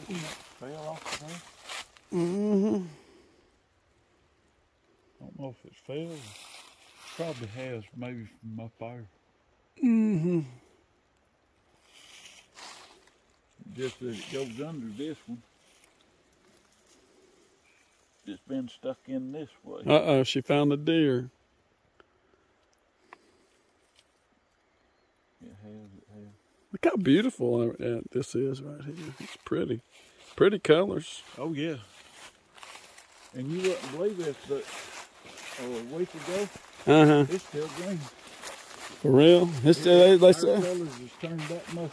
Fell off of there. Mm-hmm. Don't know if it's fell. Probably has, maybe from up there. Mm-hmm. Just as it goes under this one. It's been stuck in this way. Uh-oh, she found a deer. It has. Look how beautiful this is right here. It's pretty. Pretty colors. Oh, yeah. And you wouldn't believe this, but a week ago, Uh-huh. it's still green. For real? It's still, they Our say. colors just turned that much,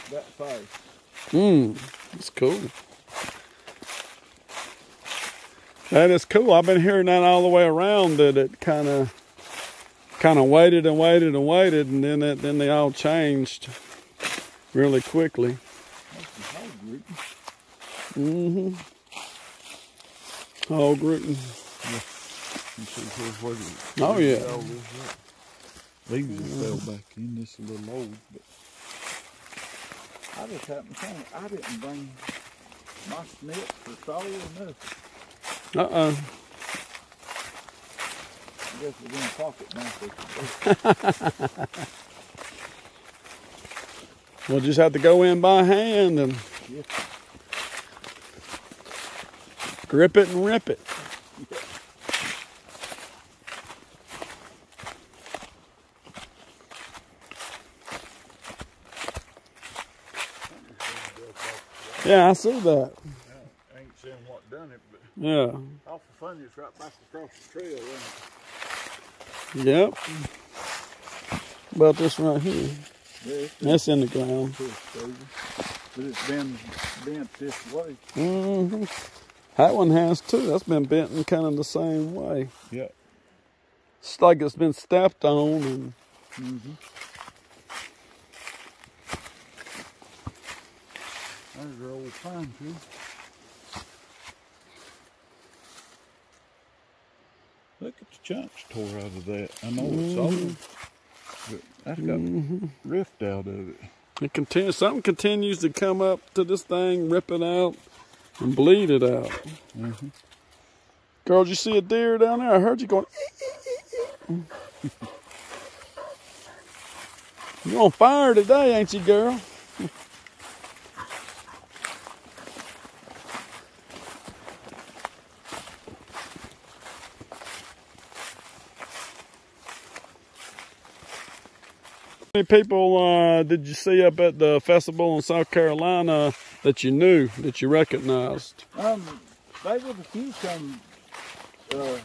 that fast. That's cool. That is cool. I've been hearing that all the way around, that it kind of waited and waited and waited, and then they all changed really quickly. Mm-hmm. Hog rooting. Oh yeah. These just fell back in. This is a little old, but I just happened to think I didn't bring my snips or saw or nothing. Uh-oh. I guess it's in the pocket now. We'll just have to go in by hand and grip it and rip it. Yeah, I see that. I ain't seen what done it, but yeah. Awful funny, it's right back across the trail, isn't it? Yep. About this right here. Yeah, that's in the ground. But it's been bent this way. Mm-hmm. That one has too. That's been bent in kind of the same way. Yeah. It's like it's been stepped on and. Mm-hmm. There's our old pine tree. Look at the chunks tore out of that. I know it's old, but that's got rift out of it. It continues. Something continues to come up to this thing, rip it out, and bleed it out. Mm-hmm. Girl, did you see a deer down there? I heard you going. You on fire today, ain't you, girl? How many people did you see up at the festival in South Carolina that you knew, that you recognized? There was a few come through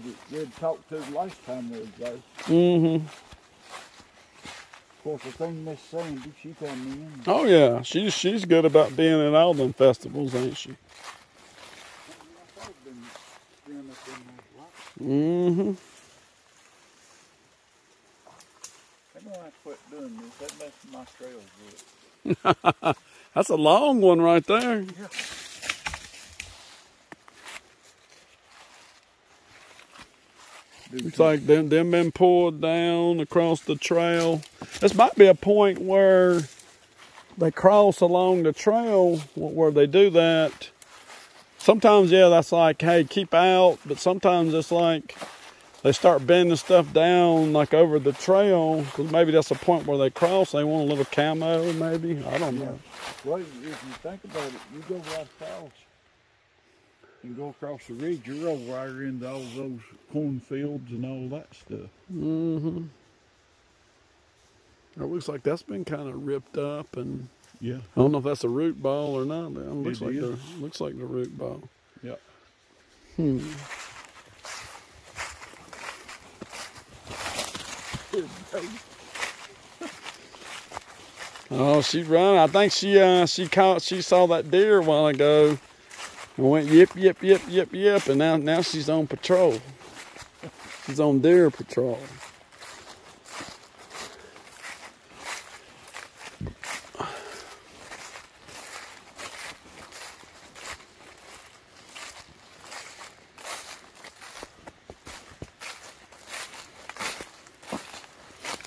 that they'd talked to the last time they was there. Mm-hmm. Of course, the thing Miss Sandy, she come in. Oh yeah, she's good about being at all them festivals, ain't she? Mm-hmm. I'm gonna have to quit doing this. That makes my trails good. That's a long one right there. Yeah. It's like them been pulled down across the trail. This might be a point where they cross along the trail where they do that. Sometimes, yeah, that's like, hey, keep out. But sometimes it's like they start bending stuff down like over the trail, because maybe that's a point where they cross. They want a little camo, maybe. I don't know. Well, if you think about it, you go right across. You go across the ridge, you're over there into all those cornfields and all that stuff. Mm-hmm. It looks like that's been kind of ripped up, and yeah, I don't know if that's a root ball or not. It looks like the root ball. Yeah. Oh, she's running. I think she saw that deer a while ago and went yip, yip, yip, yip, yip, and now she's on patrol. She's on deer patrol.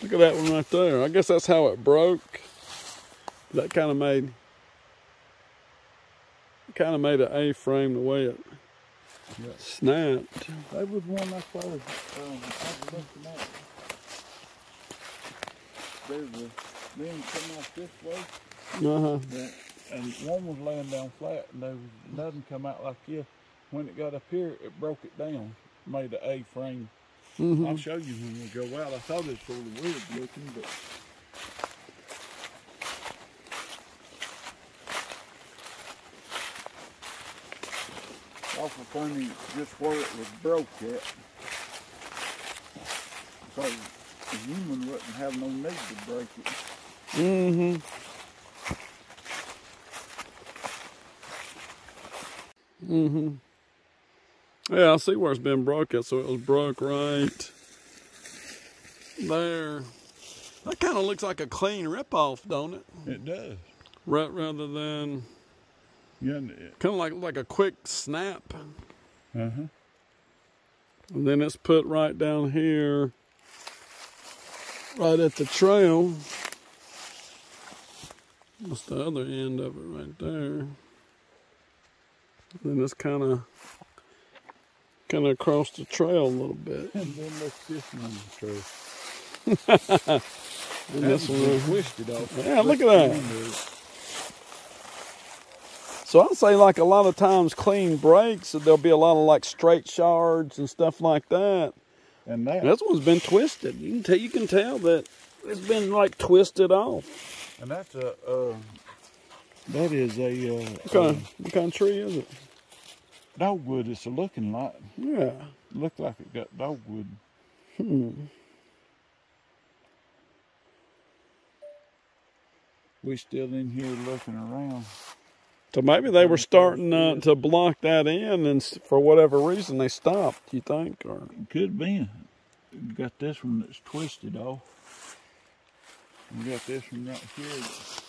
Look at that one right there. I guess that's how it broke. That kind of made kind of made an A-frame the way it snapped. That was one I saw. I was looking at. There's a men come off this way. And one was laying down flat, and there was nothing come out like this. When it got up here, it broke it down, made an A-frame. I'll show you when we go out. I thought it was sort of weird looking, but awful funny just where it was broke at. So the human wouldn't have no need to break it. Yeah, I see where it's been broke at, so it was broke right there. That kind of looks like a clean rip-off, don't it? It does. Rather than Yeah. kind of like a quick snap. And And then it's put right down here, right at the trail. That's the other end of it right there. And then it's kind of across the trail a little bit. And then let's this one trail. And this one twisted off. Yeah, look at that. So I'd say like a lot of times clean breaks, there'll be a lot of like straight shards and stuff like that. And this one's been twisted. You can tell that it's been like twisted off. And that's that is a What kind of tree is it? dogwood. It's a looking like. Yeah. Look like it got dogwood. We still in here looking around. So maybe they were starting to block that in, and for whatever reason they stopped. You think, or Could be. Got this one that's twisted off. We got this one right here that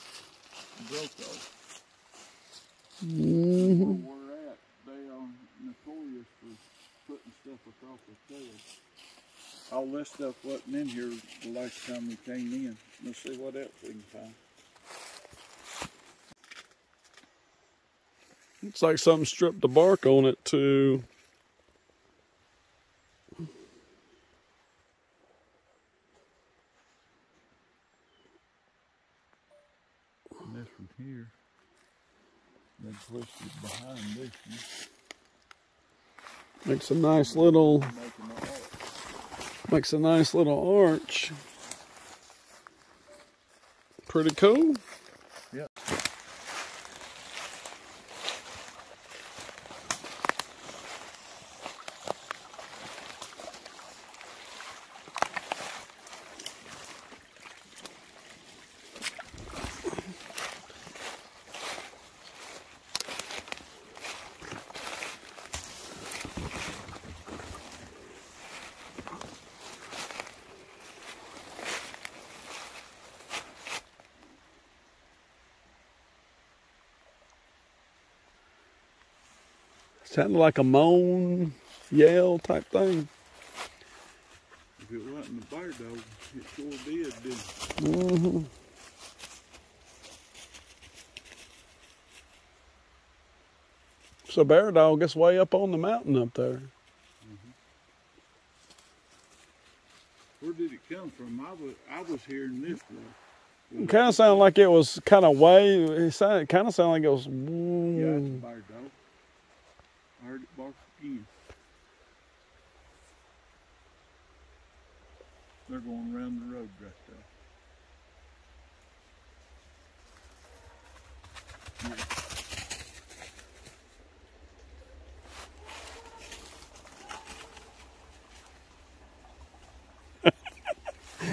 broke off. Where we're at, they are notorious for putting stuff across the trail. All this stuff wasn't in here the last time we came in. Let's see what else we can find. it's like something stripped the bark on it too. And this one here, then twisted behind this one. Makes a nice little arch. Pretty cool. Yeah. Sounded like a moan, yell type thing. If it wasn't a bear dog, it sure did, didn't it? So bear dog is way up on the mountain up there. Where did it come from? I was hearing this one. It kind of sounded like it was kind of way. It kind of sounded like it was. Yeah, it's a bear dog. I heard it bark again. They're going around the road right there.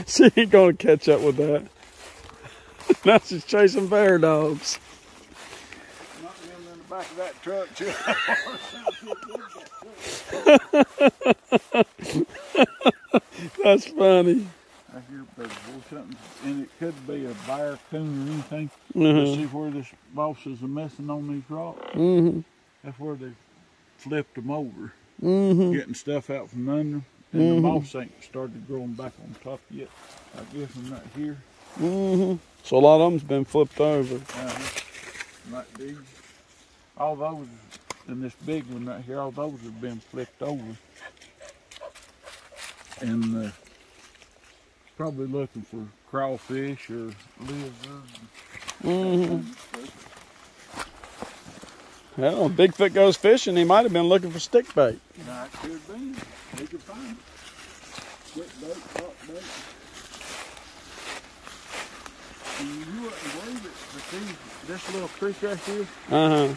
She ain't gonna catch up with that. Now she's chasing bear dogs. Not them in the back of that truck, too. That's funny. I hear something, and it could be a bear, coon, or anything. But see where this bosses are messing on these rocks? That's where they flipped them over, getting stuff out from under them. And the moss ain't started growing back on top yet. I guess them right here. So a lot of them's been flipped over. Like these. all those, and this big one right here, all those have been flipped over. And probably looking for crawfish or lizards. Well, when Bigfoot goes fishing, he might have been looking for stick bait. Nah, it could be. He could find it. Stick bait, rock bait. And you wouldn't believe it, but this little creek right here,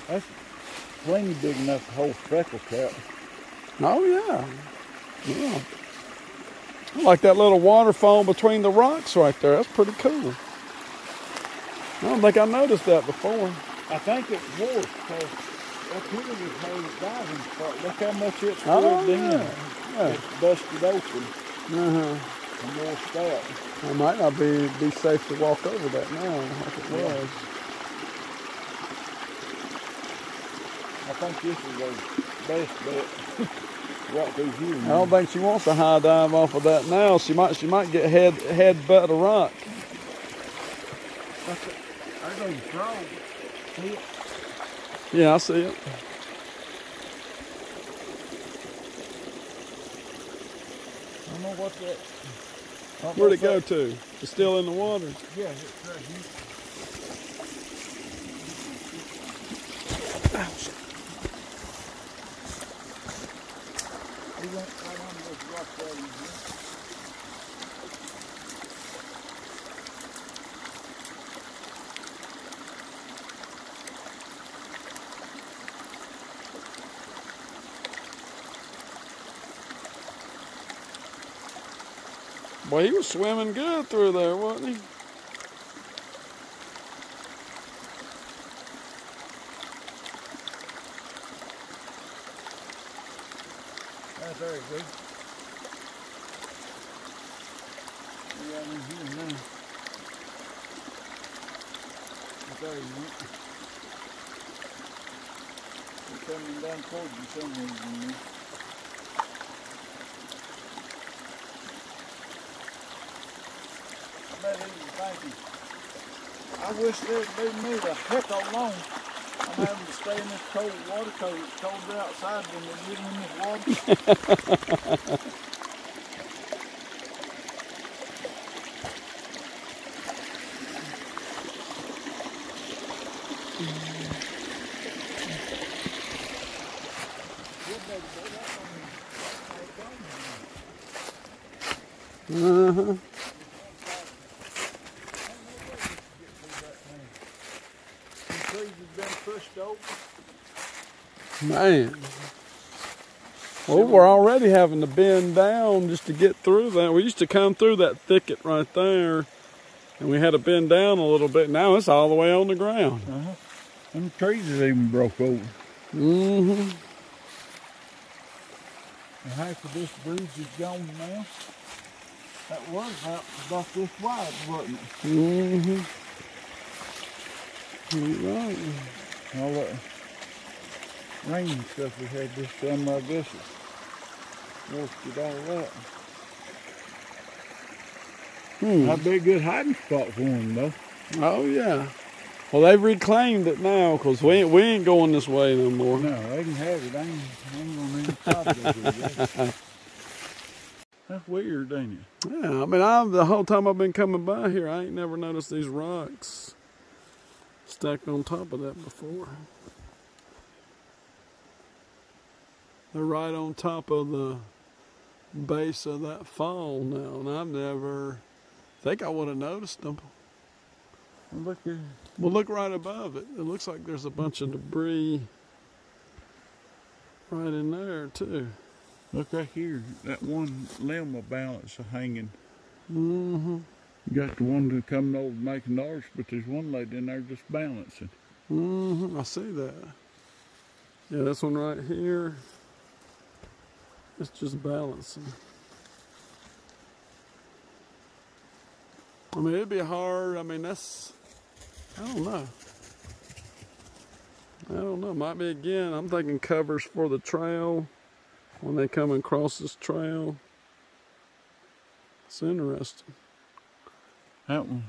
that's plenty big enough to hold speckled trout. Oh, yeah. Yeah. I like that little waterfall between the rocks right there. That's pretty cool. I don't think I noticed that before. I think it was, because up here was her diving spot. Look how much it's filled in. Yeah. It's busted open. And washed out. It might not be safe to walk over that now like it was. I think this is the best bet. Walk through here. I don't think she wants to high dive off of that now. She might get head butt a rock. I go frog. See it? Yeah, I see it. I don't know what that. Where'd it go to? It's still in the water. Yeah, it's right here. Ouch. He went right on those rocks right in here. Boy, he was swimming good through there, wasn't he? That's very good. We got in here now. There you went. We're coming down towards you somewhere in there. I bet he was thinking, I wish they'd leave me the heck alone. I'm having to stay in this cold water because it's colder outside when they're getting in this water. Man. Well, we're already having to bend down just to get through that. We used to come through that thicket right there, and we had to bend down a little bit. Now it's all the way on the ground. And the trees have even broke over. And half of this bridge is gone now. That was about this wide, wasn't it? Right. All that rain and stuff we had this summer, I guess it washed it all out. That'd be a good hiding spot for them, though. Oh, yeah. Well, they've reclaimed it now, because we ain't going this way no more. No, they can have it. I ain't gonna need to stop it over there. That's weird, ain't it? Yeah, I mean, the whole time I've been coming by here, I ain't never noticed these rocks stacked on top of that before. They're right on top of the base of that fall now, and I've never, think I would have noticed them. Well, look here. Well, look right above it. It looks like there's a bunch of debris right in there, too. Look right here. That one limb of balance is hanging. You got the one that coming over making ours, but there's one lady in there just balancing. I see that. Yeah, this one right here. It's just balancing. I mean, it'd be hard. I mean, that's, I don't know. Might be again. I'm thinking covers for the trail when they come across this trail. It's interesting. That one.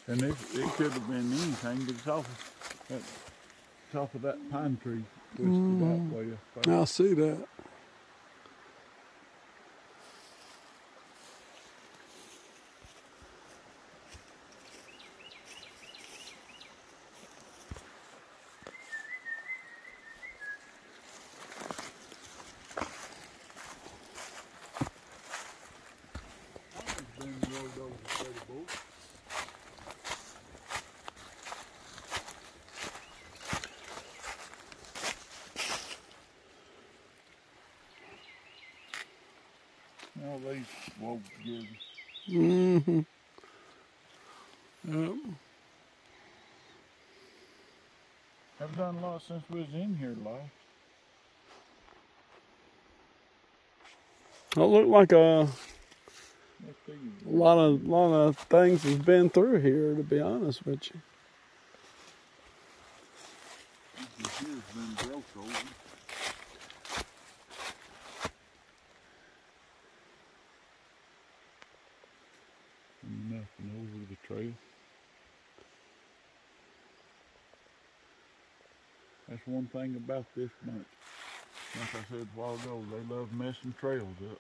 And it could have been anything, but it's off. top of that pine tree twisted that way. I see that. Well, these won't give. Yep. I've done a lot since we was in here last. It looked like a lot of things has been through here, to be honest with you. This here's been broke over. Nothing over the trail. That's one thing about this bunch. Like I said a while ago, they love messing trails up.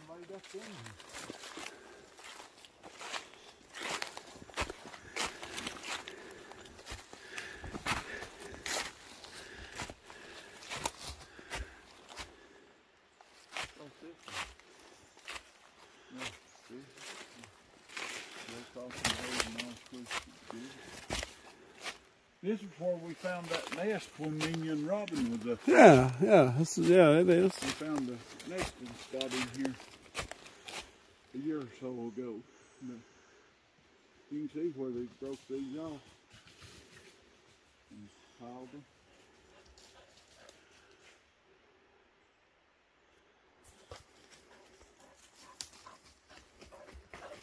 Laid up in here. This is where we found that nest when me and Robin was up there. Yeah, it is. We found a nesting spot in here a year or so ago. But you can see where they broke these off and piled them.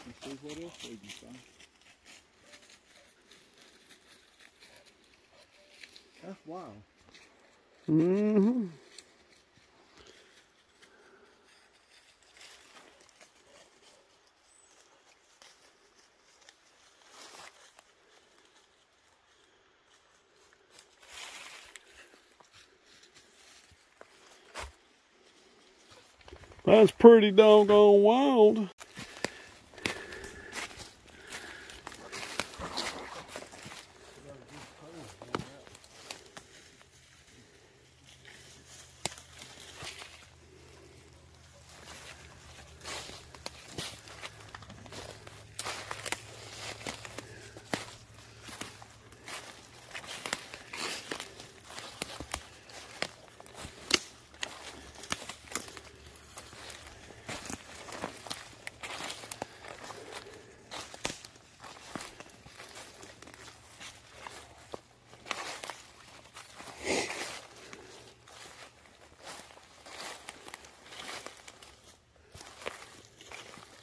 Let's see what else we can find. That's wild. Mm-hmm. That's pretty doggone wild.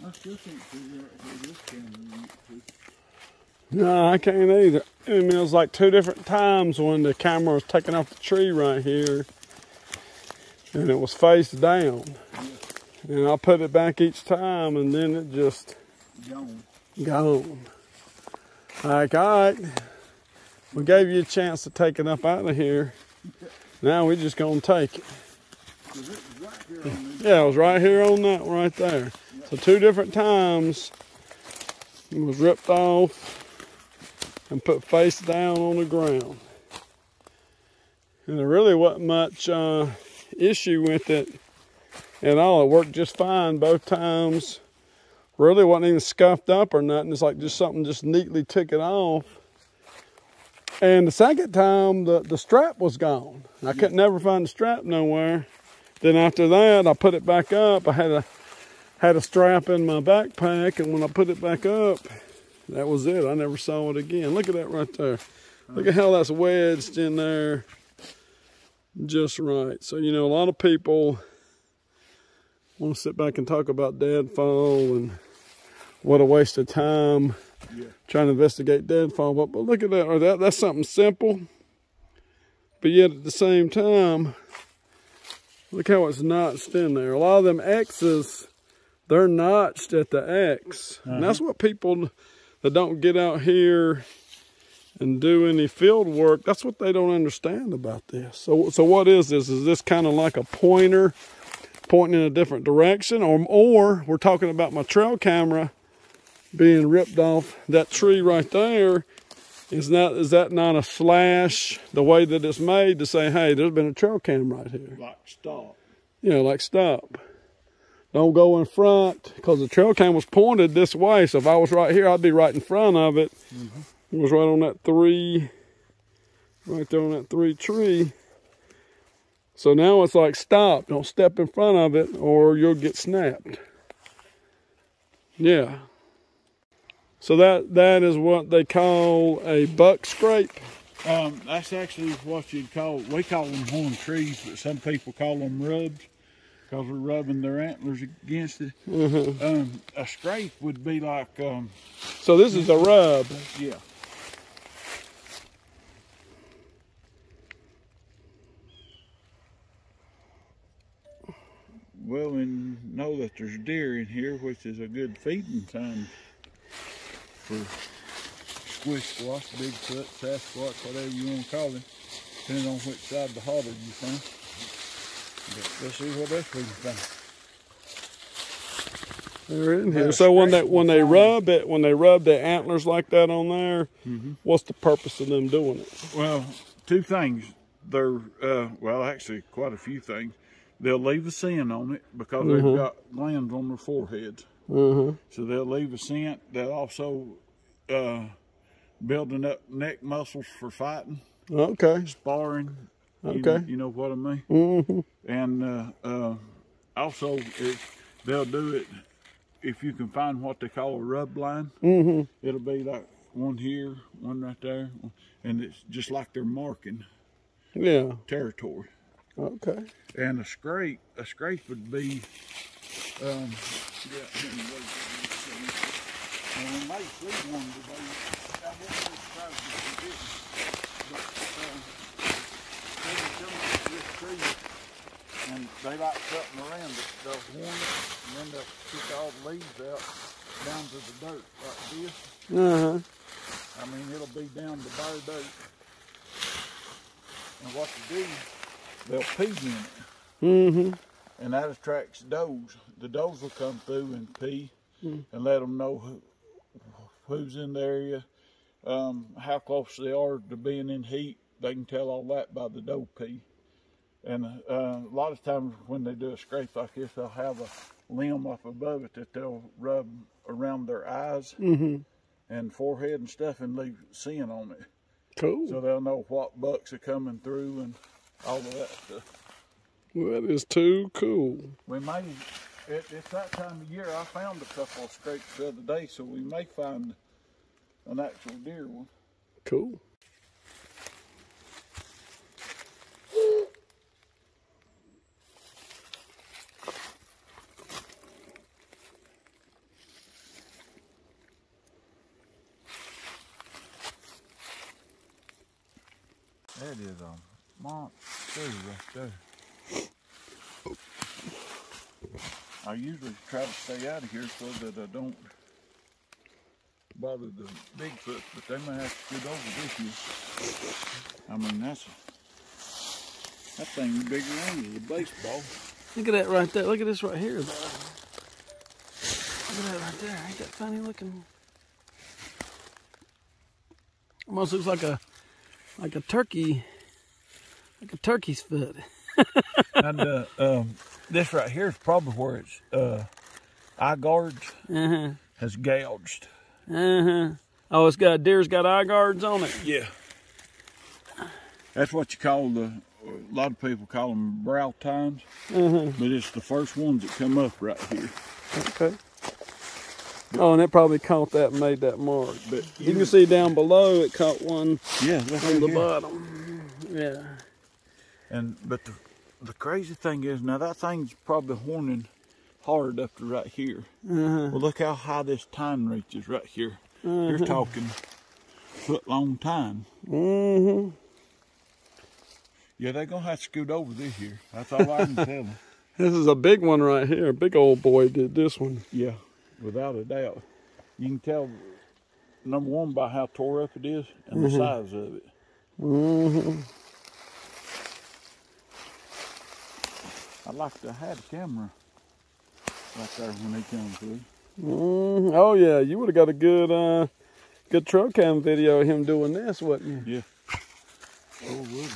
I still can't figure out where this camera went to. No, I can't either. I mean, it was like two different times when the camera was taking off the tree right here, and it was face down. Yeah. And I put it back each time, and then it just gone. Like, all right, we gave you a chance to take it up out of here. Now we're just gonna take it. Yeah, it was right here on that one right there. So two different times it was ripped off and put face down on the ground. And there really wasn't much issue with it at all. It worked just fine both times. Really wasn't even scuffed up or nothing. It's like just something just neatly took it off. And the second time, the strap was gone. I couldn't never find the strap nowhere. Then after that, I put it back up. I had a strap in my backpack, and when I put it back up, that was it. I never saw it again. Look at that right there. Look at how that's wedged in there just right. So, you know, a lot of people want to sit back and talk about deadfall and what a waste of time trying to investigate deadfall. But look at that. Or that's something simple. But yet at the same time, Look how it's notched in there. A lot of them X's, they're notched at the X. And that's what people that don't get out here and do any field work, that's what they don't understand about this. So what is this? Is this kind of like a pointer pointing in a different direction? Or we're talking about my trail camera being ripped off that tree right there. Is that not a slash, the way that it's made, to say, hey, there's been a trail cam right here? Like stop. Yeah, like stop. Don't go in front, because the trail cam was pointed this way. So if I was right here, I'd be right in front of it. It was right on that right there on that 3 tree. So now it's like stop. Don't step in front of it or you'll get snapped. Yeah. So that is what they call a buck scrape. That's actually what you'd call, we call them horn trees, but some people call them rubs because they're rubbing their antlers against it. A scrape would be like... so this is a rub. Yeah. Well, and know that there's deer in here, which is a good feeding time for squash, Bigfoot, Sasquatch, whatever you want to call them, depending on which side of the holler you from. But let's see what else we can find. They're in here. So when they rub the antlers like that on there, what's the purpose of them doing it? Well, 2 things. They're well, actually quite a few things. They'll leave a scent on it because they've got glands on their foreheads. So they'll leave a scent. They'll also building up neck muscles for fighting. Okay. Sparring. Okay. You know what I mean? And also, they'll do it if you can find what they call a rub line. It'll be like one here, one right there, and it's just like they're marking territory. Okay. And a scrape would be, you might see one today. I wouldn't be surprised if you didn't. But they would come up to this tree, and they like cutting around it. They'll horn it, and then they'll kick all the leaves out down to the dirt like this. I mean, it'll be down to bare dirt. And what you do, they'll pee in it. And that attracts does. The does will come through and pee and let them know who's in the area, how close they are to being in heat. They can tell all that by the doe pee. And a lot of times when they do a scrape like this, they'll have a limb up above it that they'll rub around their eyes and forehead and stuff and leave scent on it. Cool. So they'll know what bucks are coming through and all of that stuff. Well, that is too cool. We may, it's that time of year. I found a couple of scrapes the other day, so we may find an actual deer one. Cool. That is a monster right there. I usually try to stay out of here so that I don't bother the Bigfoot, but they may have to get over this year. I mean, that thing's bigger than a baseball. Look at that right there. Look at this right here, though. Look at that right there. Ain't that funny looking? Almost looks like a turkey, like a turkey's foot. And this right here is probably where its eye guards has gouged. Oh, it's got deer's got eye guards on it. Yeah. That's what you call a lot of people call them brow tines, but it's the first ones that come up right here. Okay. Oh, and it probably caught that and made that mark. But you can see down below it caught one on the bottom. Yeah. But the crazy thing is, now that thing's probably horning hard up to right here. Well, look how high this tine reaches right here. You're talking foot-long tine. Yeah, they're going to have to scoot over this year. That's all I can tell them. This is a big one right here. A big old boy did this one. Yeah, without a doubt. You can tell, number one, by how tore up it is and the size of it. I'd like to have a camera right there when they come through. Oh, yeah. You would have got a good good trail cam video of him doing this, wouldn't you? Yeah. Oh, would.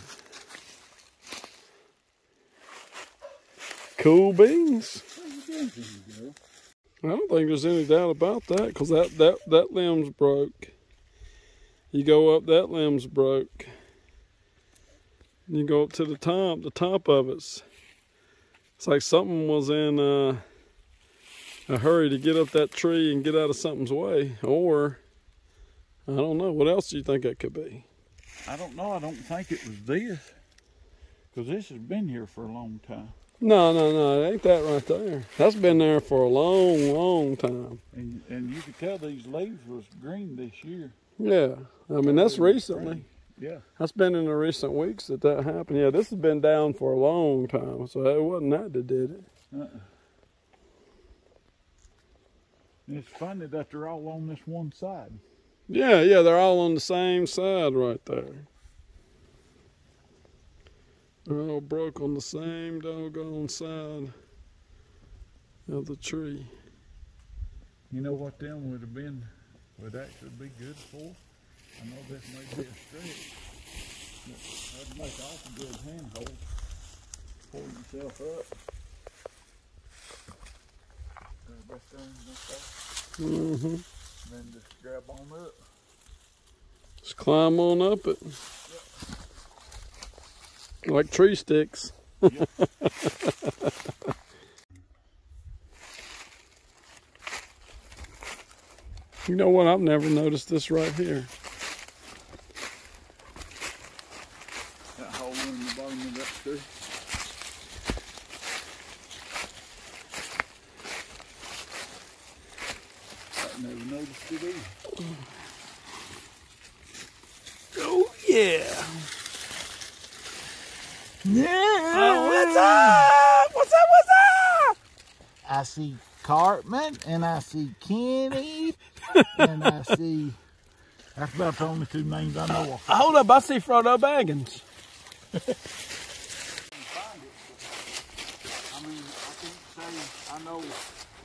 Cool beans. I don't think there's any doubt about that, because that limb's broke. You go up, that limb's broke. You go up to the top of it's like something was in a hurry to get up that tree and get out of something's way. Or, I don't know, what else do you think that could be? I don't know. I don't think it was this, because this has been here for a long time. No, it ain't that right there. That's been there for a long, long time. And you could tell these leaves was green this year. Yeah, I mean, that's recently. Yeah. That's been in the recent weeks that happened. Yeah, this has been down for a long time, so it wasn't that did it. It's funny that they're all on this one side. Yeah, they're all on the same side right there. They're all broke on the same doggone side of the tree. You know what them would actually be good for? I know this may be a stretch, but that'd make awful good handhold. Pull yourself up. Then just grab on up. Just climb on up it. Yep. Like tree sticks. Yep. You know what? I've never noticed this right here. That hole in the bottom of that tree. I never noticed it either. Oh yeah. Yeah. Oh, what's up? What's up? What's up? I see Cartman and I see Kenny and I see. That's about the only two names I know of. Hold up, I see Frodo Baggins. I mean, I can't say I know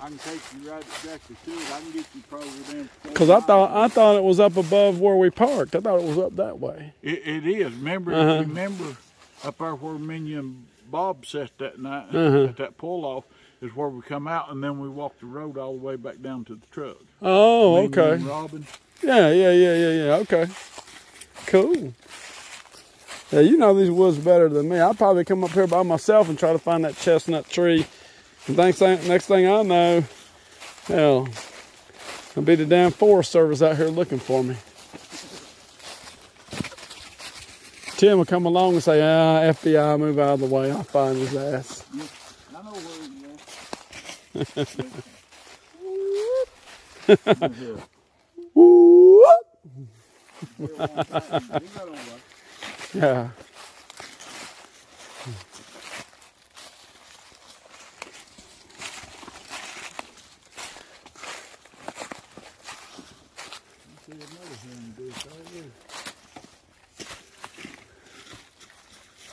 I can take you right exactly to it. I can get you probably them. Because I thought it was up above where we parked. I thought it was up that way. It is. Remember up there where me and you and Bob sat that night at that pull off is where we come out, and then we walked the road all the way back down to the truck. Oh, me okay. And Robin. Yeah. Okay. Cool. Yeah, you know these woods better than me. I'll probably come up here by myself and try to find that chestnut tree. And next thing I know, hell, I'll be the damn Forest Service out here looking for me. Tim will come along and say, FBI, move out of the way. I'll find his ass. Yeah, I know where he is. Whoop. Yeah.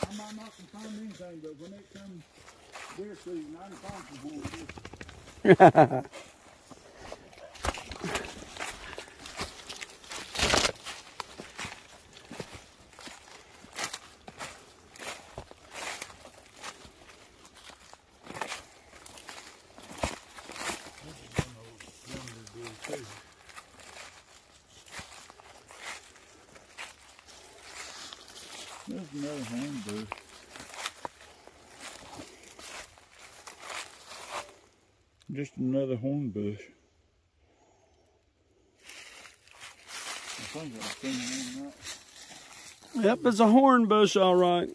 I might not find anything, but when it comes deer season, I can find some horses. There's another horn bush. Just another horn bush. I think I've seen one right. Yep, it's a horn bush, all right.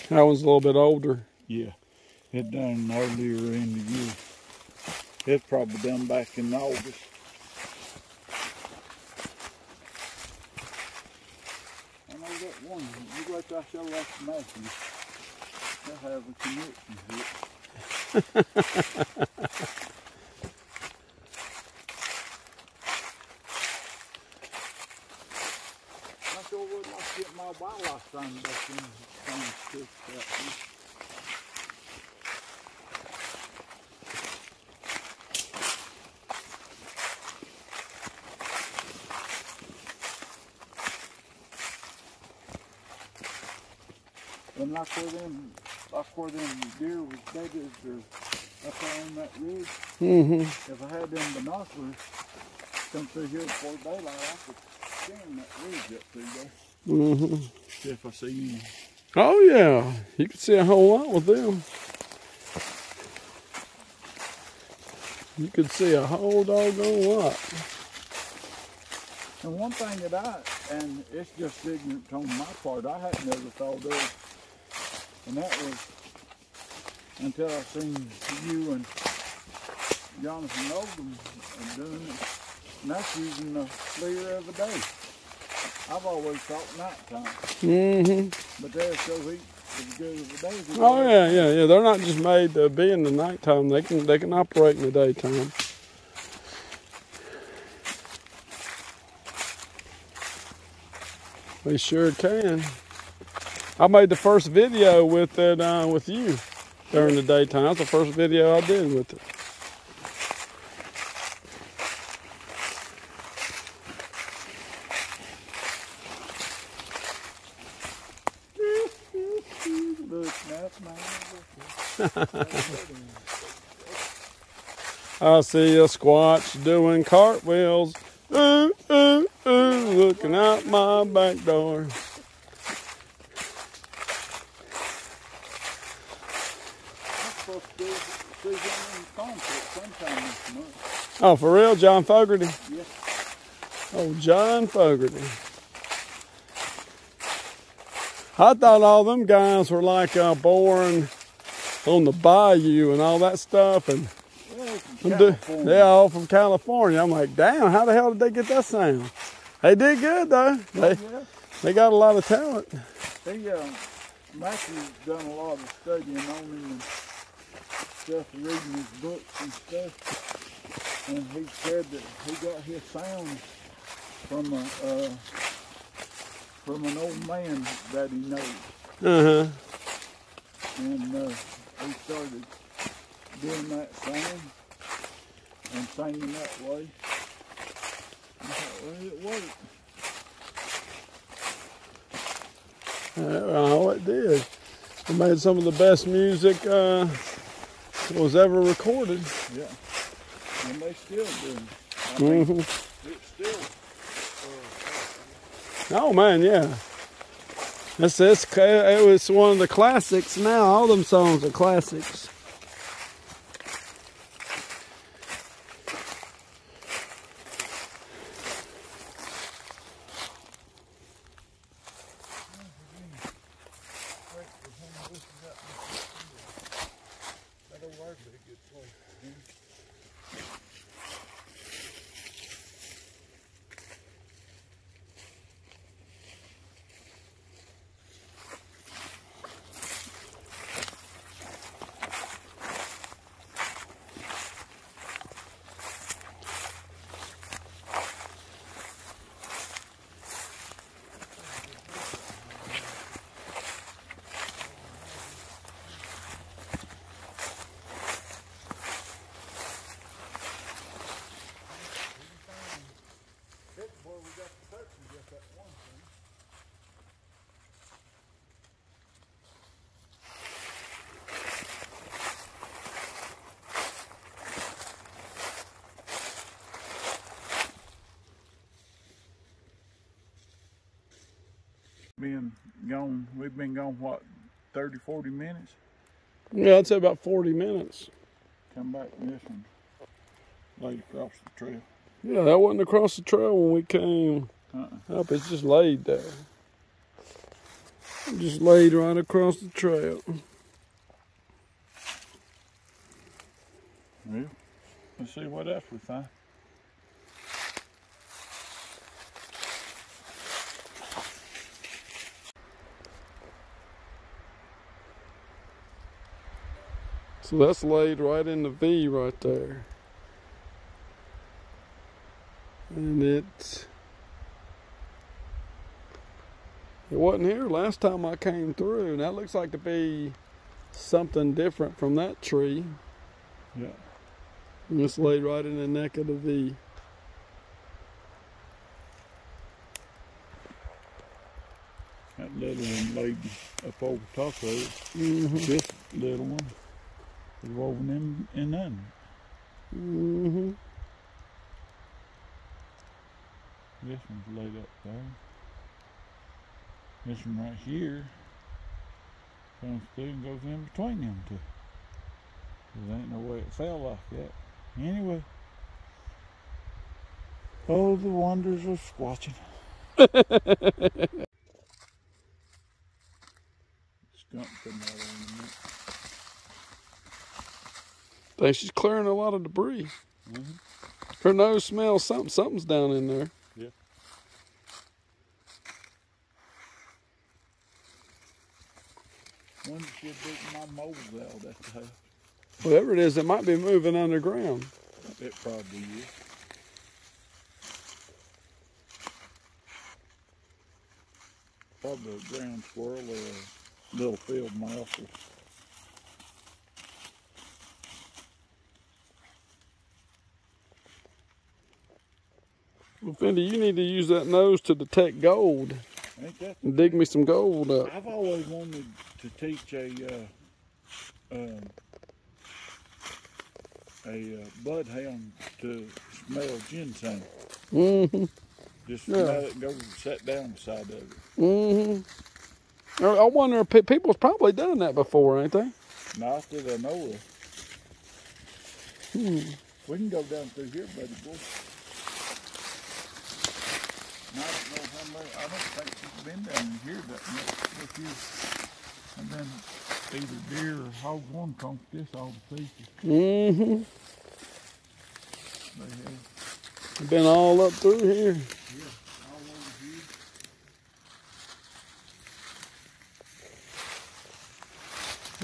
That one's a little bit older. Yeah, it done earlier in the year. It's probably done back in August. I know that one. You like I show like Matthew. They'll have a connection to it. I sure would like to get my wildlife thing back in. And like where them deer was bedded or up there on that ridge, if I had them binoculars come through here before daylight, I could scan that ridge up through there. See if I see any. Oh yeah, you can see a whole lot with them. You could see a whole doggone lot. And one thing that and it's just ignorant on my part, I hadn't never thought of, and that was until I seen you and Jonathan Oldham doing it, and that's using the clear of the day. I've always thought nighttime. But they're so heat as good as the day. Oh yeah. They're not just made to be in the nighttime. They can operate in the daytime. They sure can. I made the first video with it with you during the daytime. That's the first video I did with it. I see a squatch doing cartwheels. Ooh, ooh, ooh, looking out my back door. Oh, for real? John Fogarty? Yeah. Oh, John Fogarty. I thought all them guys were like born on the bayou and all that stuff. And yeah, all from California. I'm like, damn, how the hell did they get that sound? They did good, though. They got a lot of talent. Matthew's done a lot of studying on him and stuff, reading his books and stuff. And he said that he got his sound from an old man that he knows. And he started doing that sound and singing that way. I thought, well, it worked. Oh, it did. It made some of the best music that was ever recorded. Yeah. And they still do. I mean, it's still. Oh man, yeah. It was one of the classics now. All them songs are classics. We've been gone, what, 30, 40 minutes? Yeah, I'd say about 40 minutes. Come back and this one laid across the trail. Yeah, that wasn't across the trail when we came up. It's just laid there. Just laid right across the trail. Yeah. Let's see what else we find. So that's laid right in the V right there. And it wasn't here last time I came through. And that looks like to be something different from that tree. Yeah. And it's laid right in the neck of the V. That little one laid up over top of it. Mm-hmm. This little one is woven in under. Mm-hmm. This one's laid up there. This one right here comes through and goes in between them two. There ain't no way it fell like that. Anyway. Oh, the wonders of squatching. Skunk coming out on the neck. I think she's clearing a lot of debris. Mm-hmm. Her nose smells something. Something's down in there. Yeah. Wonder if she'll beat my moles out that time. Whatever it is, it might be moving underground. It probably is. Probably a ground squirrel or a little field mouse. Well, Fendi, you need to use that nose to detect gold. Ain't that? And dig me some gold up. I've always wanted to teach a bloodhound to smell ginseng. Mm-hmm. Just smell it and go sit down beside of it. Mm-hmm. I wonder if people's probably done that before, ain't they? Not that I know of. We can go down through here, buddy boy. And I don't know how much. I don't think she's been down in here that much with you. And then either deer or hog one comes this all to pieces. Mm-hmm. They have. Been all up through here. Yeah, all over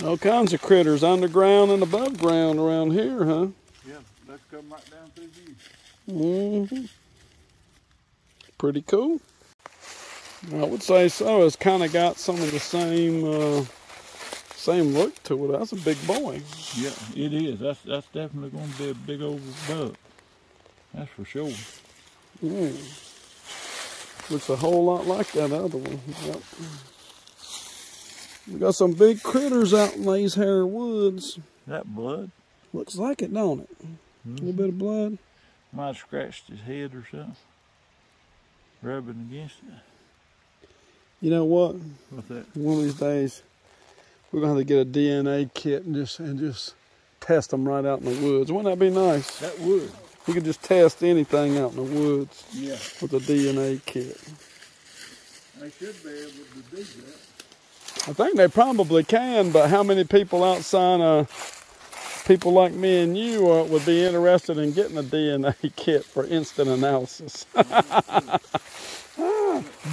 here. All kinds of critters underground and above ground around here, huh? Yeah, let's come right down through here. Mm-hmm. Pretty cool. I would say so. It's kind of got some of the same look to it. That's a big boy. Yeah, it is. That's definitely going to be a big old buck. That's for sure. Looks a whole lot like that other one. Yep. We got some big critters out in these here woods. That blood? Looks like it, don't it? A little bit of blood. Might have scratched his head or something. Rubbing against it. You know what? What's that? One of these days, we're gonna have to get a DNA kit and just test them right out in the woods. Wouldn't that be nice? That would. We could just test anything out in the woods. Yeah. With a DNA kit. They should be able to do that. I think they probably can, but how many people outside of people like me and you would be interested in getting a DNA kit for instant analysis?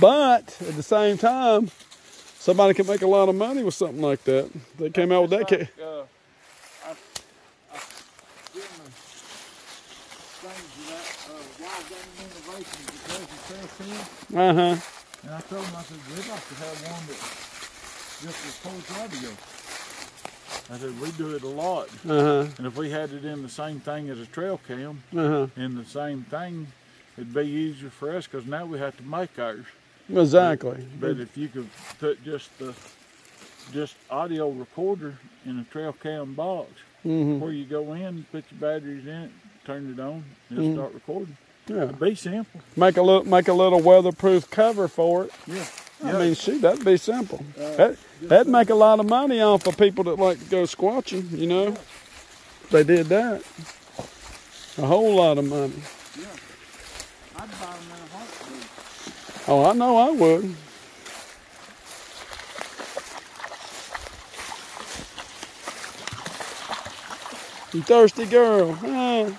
But at the same time, somebody can make a lot of money with something like that. They came out with that kit. Uh-huh. And I told them, I said, we'd like to have one that just records audio. I said, we do it a lot. Uh-huh. And if we had it in the same thing as a trail cam, Uh-huh. in the same thing, it'd be easier for us because now we have to make ours. Exactly. But if you could put just audio recorder in a trail cam box, where you go in, put your batteries in it, turn it on, and start recording. Yeah. It'd be simple. Make a little weatherproof cover for it. Yeah. I mean, shoot, that'd be simple. That'd make a lot of money off of people that like to go squatching, you know. If they did that. A whole lot of money. Yeah. I'd buy them in a heartbeat. Oh, I know I would. You thirsty girl, huh?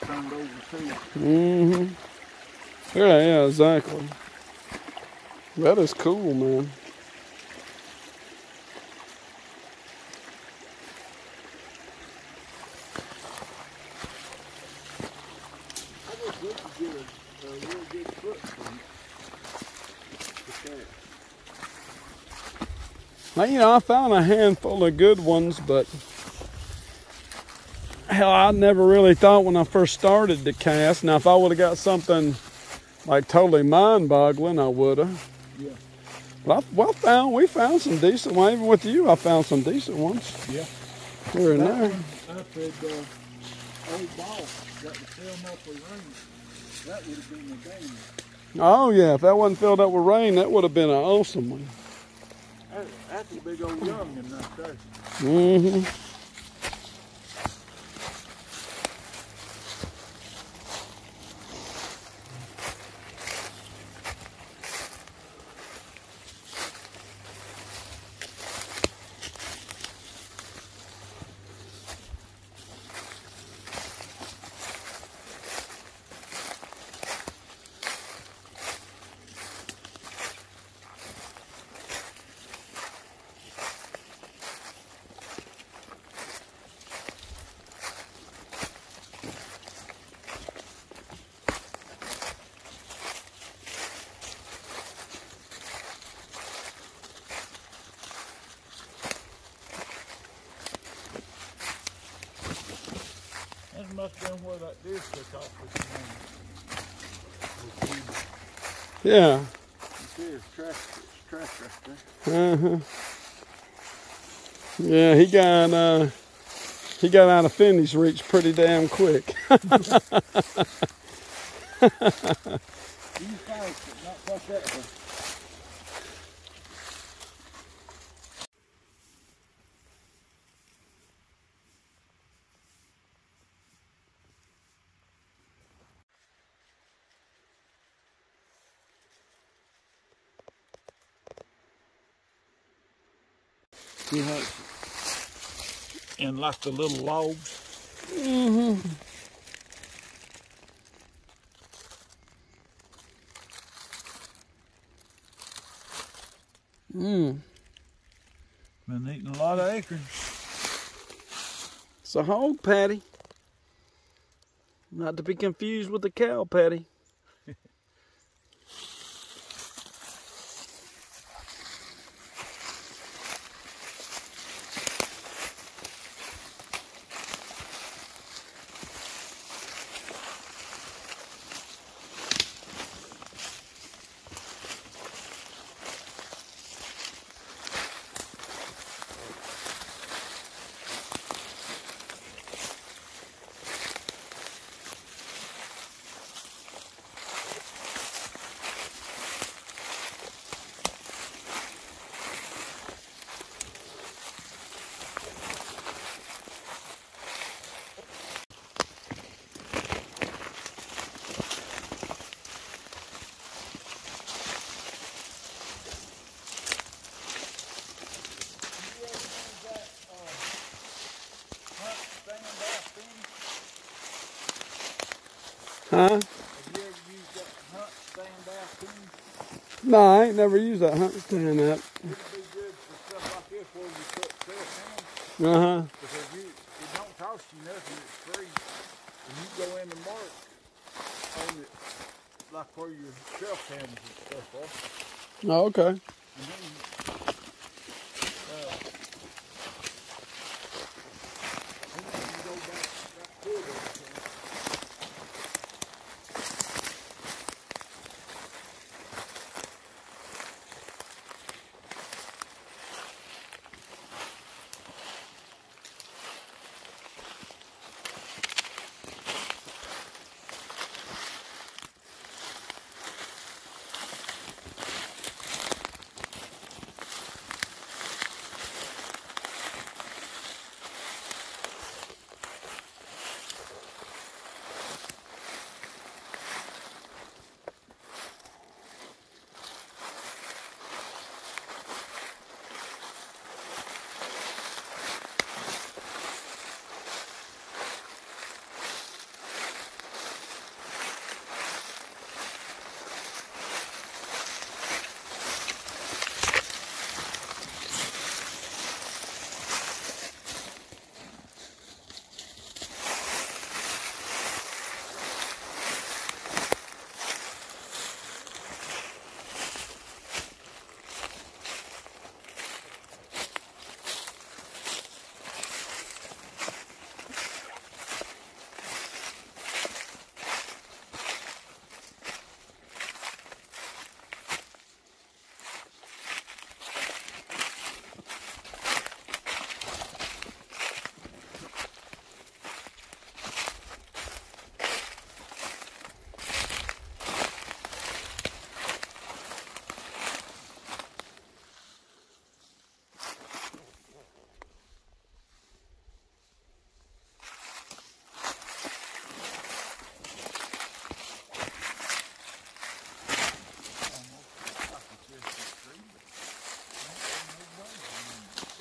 Turned over too. Mm-hmm. Yeah, exactly. That is cool, man. I just wish you get a real good footprint. Well, you know, I found a handful of good ones, but hell, I never really thought when I first started to cast. Now, if I would have got something like totally mind-boggling, I would have. Yeah. But we found some decent ones. Even with you, I found some decent ones. Yeah. Here and there. I said, old ball got to fill up with rain. That would have been the game. Oh, yeah. If that wasn't filled up with rain, that would have been an awesome one. That's a big old youngin' right there. Mm-hmm. That must have been where that deer took off this morning. Yeah. You see his track right there. Uh-huh. Yeah, he got out of Finney's reach pretty damn quick. He's fast, but not quite that way. You know, and like the little logs. Mm-hmm. Been eating a lot of acorns. It's a hog patty. Not to be confused with the cow patty. Huh? Have you ever used that hunt stand out thing? No, I ain't never used that hunt stand up. It'd be good for stuff like this where you put trail cams. Uh-huh. Because it don't cost you nothing, it's free. And you go in and mark on it like where your trail cams and stuff are. Oh, okay. And then you go back to it.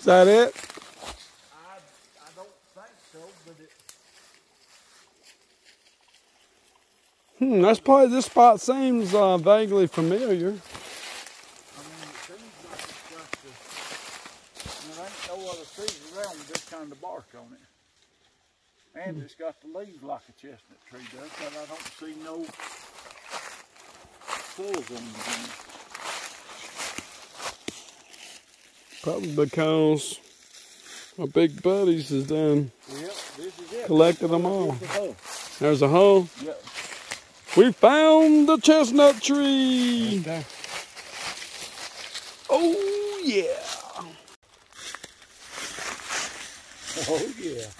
Is that it? I don't think so, but it... That's probably, this spot seems vaguely familiar. I mean, it seems like it's got the... There ain't no other trees around with this kind of bark on it. And it's got the leaves like a chestnut tree does, but I don't see no pulls on it. Probably because my big buddies has done This is it. collected them all. There's a hole. There's a hole. Yep. We found the chestnut tree. Right there. Oh yeah. Oh yeah.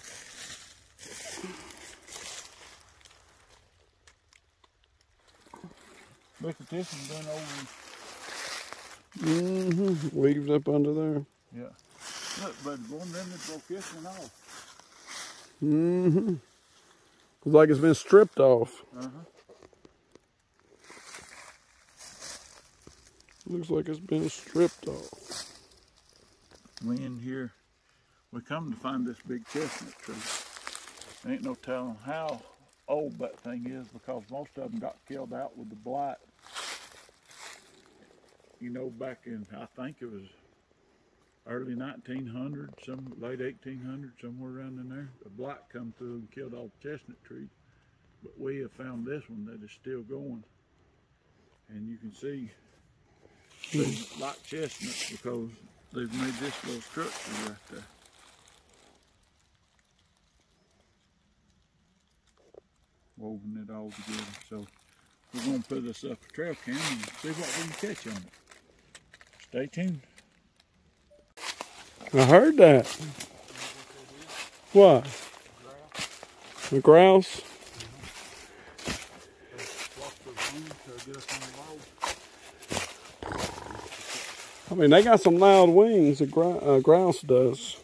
Look at this one done over. Leaves up under there. Yeah. Look, but one of them that broke this one off. Looks like it's been stripped off. Looks like it's been stripped off. We in here, we come to find this big chestnut tree. There ain't no telling how old that thing is because most of them got killed out with the blight. You know, back in, I think it was early 1900s, some late 1800s, somewhere around in there. The blight come through and killed all the chestnut trees. But we have found this one that is still going. And you can see these like chestnuts because they've made this little structure right there. Woven it all together. So we're going to put this up a trail cam and see what we can catch on it. Stay tuned. I heard that. What? The grouse? I mean, they got some loud wings, the grouse does.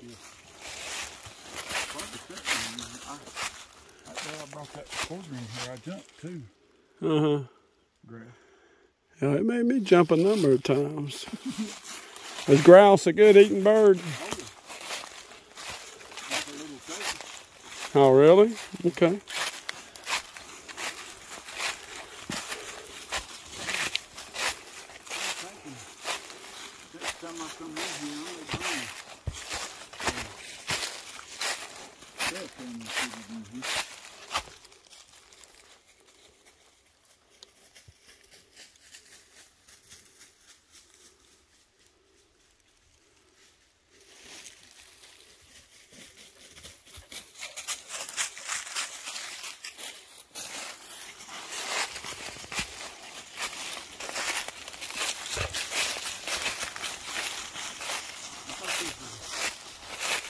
I brought that recorder in here. I jumped too. Grouse. Yeah, it made me jump a number of times. Is grouse a good eating bird? Oh, really? Okay. Next time I come in here, I'm going to bring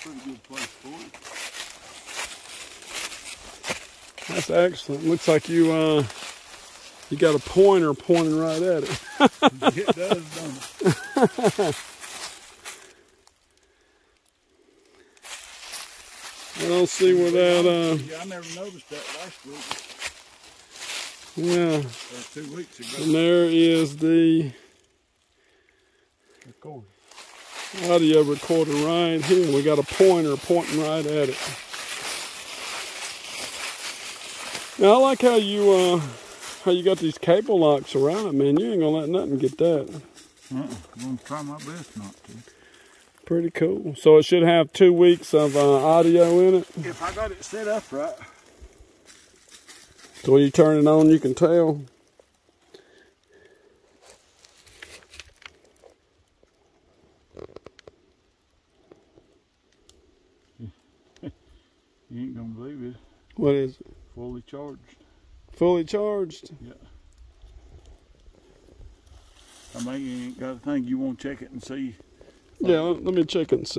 pretty good place for it. That's excellent. Looks like you got a pointer pointing right at it. It does, don't it? I don't see where that. Yeah, I never noticed that last week. Yeah. Or 2 weeks ago. And there is the Recorder. audio recorder right here. We got a pointer pointing right at it. Now I like how you got these cable locks around it, man. You ain't gonna let nothing get that. I'm gonna try my best not to. Pretty cool. So it should have 2 weeks of audio in it. If I got it set up right. So when you turn it on, you can tell. You ain't gonna believe it. What is it? Fully charged. Fully charged? Yeah. I mean, you ain't got a thing. You want to check it and see. Yeah, let me check it and see.